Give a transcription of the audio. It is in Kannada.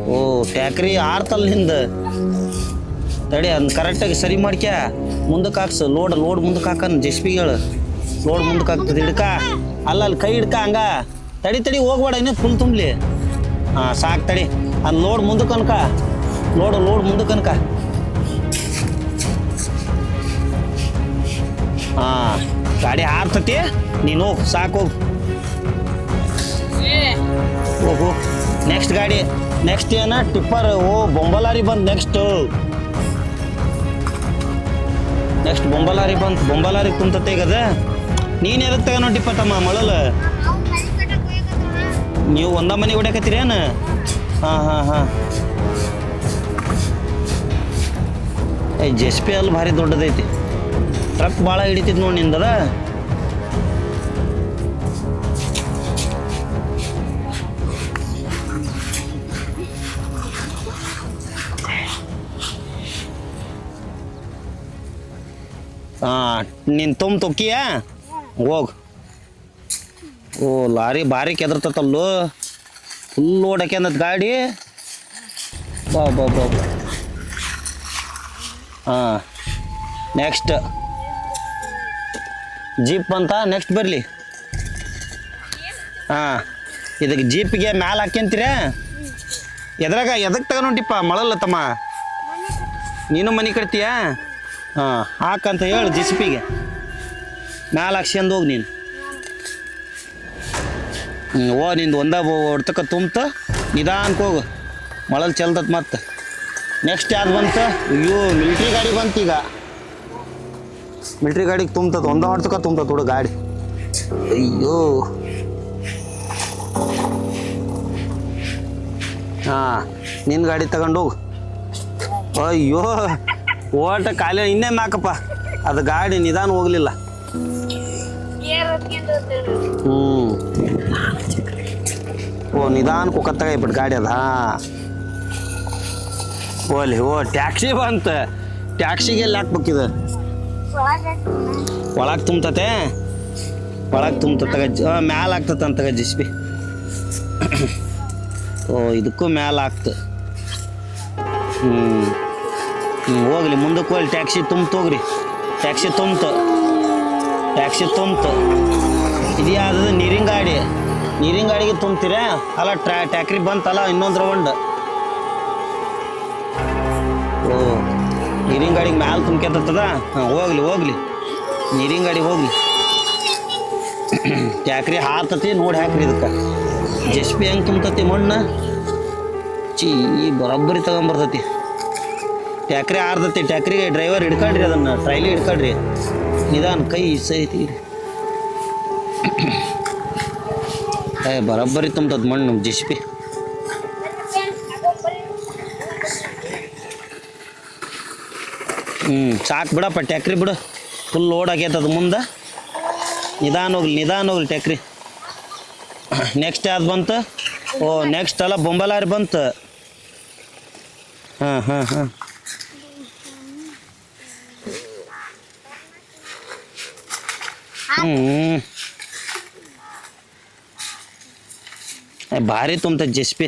ಓ ಟ್ಯಾಕ್ರಿ ಆರ್ತಲ್ಲ ಹಿಂದ ತಡಿ ಅಂದ್ ಕರೆಕ್ಟಾಗಿ ಸರಿ ಮಾಡ್ಕ್ಯಾ ಮುಂದಕ್ಕೆ ಹಾಕ್ಸು ಲೋಡ್ ಮುಂದಕ್ಕೆ ಹಾಕನ್ ಜೆಸ್ಪಿಗಳು ಲೋಡ್ ಮುಂದಕ್ಕೆ ಹಾಕ್ತದೆ ಹಿಡ್ಕ ಅಲ್ಲಿ ಕೈ ಹಿಡ್ಕ ಹಂಗ ತಡಿ ಹೋಗ್ಬೇಡ ಇನ್ನೂ ಫುಲ್ ತುಂಬಲಿ ಹಾಂ ಸಾಕು ತಡಿ ಅದು ಲೋಡ್ ಮುಂದಕ್ಕೆ ಅನ್ಕ ಲೋಡ್ ಮುಂದಕ್ಕೆ ಅನ್ಕ ಹಾಂ ಗಾಡಿ ಹಾರ್ತತಿ ನೀನು ಹೋಗು ಸಾಕು ಹೋಗು ನೆಕ್ಸ್ಟ್ ಗಾಡಿ ನೆಕ್ಸ್ಟ್ ಏನ ಟಿಪ್ಪರ್ ಓ ಬೊಂಬಲಾರಿ ಬಂದು ನೆಕ್ಸ್ಟ್ ಬೊಂಬಲಾರಿ ಕುಂತತೆ ಈಗದ ನೀನು ಎದಕ್ಕೆ ತಗೋ ಟಿಪ್ಪ ತಮ್ಮ ಮಳಲ ನೀವು ಒಂದ ಮನೆ ಹೊಡ್ಯಾಕತ್ತೀರೇನು ಹಾಂ ಏ ಜೆಸ್ಪಿ ಅಲ್ಲಿ ಭಾರಿ ದೊಡ್ಡದೈತಿ ಟ್ರಕ್ ಭಾಳ ಹಿಡಿತೈತಿ ನೋಡಿ ನಿಂದದ ಹಾಂ ನೀನು ತೊಕ್ಕಿಯ ಹೋಗು ಓ ಲಾರಿ ಭಾರಿ ಕೆದರ್ತಲ್ಲೋ ಫುಲ್ ಓಡಕ್ಯಂದತ್ ಗಾಡಿ ಬಾ ಹಾಂ ನೆಕ್ಸ್ಟ್ ಜೀಪ್ ಅಂತ ನೆಕ್ಸ್ಟ್ ಬರಲಿ ಹಾಂ ಇದಕ್ಕೆ ಜೀಪಿಗೆ ಮ್ಯಾಲೆ ಹಾಕ್ಯಂತೀರ ಎದಕ್ಕೆ ತಗೊಂಡಿಪ್ಪ ಮಳಲ್ಲ ತಮ್ಮ ನೀನು ಮನೆ ಕಟ್ತೀಯ ಹಾಂ ಹಾಕಂತ ಹೇಳು ಜೆಸಿಪಿಗೆ ಮ್ಯಾಲೆ ಹಾಕ್ಸ್ಕೊಂಡು ಹೋಗಿ ನೀನು ಓ ನಿಂದು ಹೊಡ್ತಕ್ಕ ತುಂಬತ ನಿಧಾನಕ್ಕೆ ಹೋಗು ಮಳಲ್ ಚೆಲ್ದತ್ ಮತ್ತೆ ನೆಕ್ಸ್ಟ್ ಯಾವ್ದು ಬಂತು ಅಯ್ಯೋ ಮಿಲ್ಟ್ರಿ ಗಾಡಿ ಬಂತು ಈಗ ಮಿಲ್ಟ್ರಿ ಗಾಡಿಗೆ ತುಂಬ್ತದ ಹೊಡ್ತಕ್ಕ ತುಂಬ್ತದ ಹುಡುಗ ಗಾಡಿ ಅಯ್ಯೋ ಹಾಂ ನಿನ್ನ ಗಾಡಿ ತಗೊಂಡು ಹೋಗು ಅಯ್ಯೋ ಓಟ ಖಾಲಿ ಇನ್ನೇನು ಹಾಕಪ್ಪ ಅದು ಗಾಡಿ ನಿಧಾನ ಹೋಗ್ಲಿಲ್ಲ ಓ ನಿಧಾನ ಕುಕ್ಕತ್ತಾಗ ಇಬಿಟ್ಟು ಗಾಡಿ ಅದ ಓ ಟ್ಯಾಕ್ಸಿ ಬಂತ ಟ್ಯಾಕ್ಸಿಗೆ ಎಲ್ಲಿ ಹಾಕ್ಬೇಕಿದು ಒಳಗೆ ತುಂಬತತೆ ಮ್ಯಾಲೆ ಆಗ್ತತಂತಗ ಜೆಸಿಪಿ ಓ ಇದಕ್ಕೂ ಮ್ಯಾಲೆ ಆಗ್ತ ಹೋಗ್ಲಿ ಮುಂದಕ್ಕೆ ಹೋಗ್ಲಿ ಟ್ಯಾಕ್ಸಿ ತುಂಬ್ತೋಗ್ರಿ ಟ್ಯಾಕ್ಸಿ ತುಂಬ್ತು ಇದು ಯಾವ್ದು ನೀರಿನ ಗಾಡಿಗೆ ತುಂಬ್ತೀರ ಅಲ್ಲ ಟ್ಯಾಕ್ರಿ ಬಂತಲ್ಲ ಇನ್ನೊಂದು ರೌಂಡ್ ಓ ನೀರಿನ ಗಾಡಿಗೆ ಮ್ಯಾಲೆ ತುಂಬ್ಕೆತ್ತದ ಹಾಂ ಹೋಗ್ಲಿ ನೀರಿನ ಗಾಡಿಗೆ ಹೋಗ್ಲಿ ಟ್ಯಾಕ್ರಿ ಹಾರ್ತತಿ ನೋಡಿ ಹಾಕ್ರಿ ಇದಕ್ಕೆ ಜೆಸಿಪಿ ಹೆಂಗೆ ತುಂಬ್ತತಿ ಮಣ್ಣು ಬರೋಬ್ಬರಿ ತಗೊಂಬರ್ತತಿ ಟ್ಯಾಕ್ರಿ ಹಾರ್ತತಿ ಟ್ಯಾಕ್ರಿಗೆ ಡ್ರೈವರ್ ಹಿಡ್ಕೊಳ್ರಿ ಅದನ್ನು ಟ್ರೈಲಿ ಹಿಡ್ಕೊಳ್ರಿ ನಿಧಾನ ಕೈ ಸೈತಿ ಬರೋಬ್ಬರಿ ತುಂಬ್ತದ ಮಣ್ಣು ಜೆಸಿಪಿ ಸಾಕು ಬಿಡಪ್ಪ ಟ್ಯಾಕ್ರಿ ಬಿಡು ಫುಲ್ ಲೋಡ್ ಆಗೈತದ ಮುಂದೆ ನಿಧಾನ ಹೋಗ್ಲಿ ಟ್ಯಾಕ್ರಿ ನೆಕ್ಸ್ಟ್ ಯಾವ್ದು ಬಂತು ಓ ನೆಕ್ಸ್ಟ್ ಅಲ್ಲ ಬೊಂಬಲಾರಿ ಬಂತು ಹಾಂ ಭಾರಿ ತುಂಬ್ತದ ಜೆಸಿಪಿ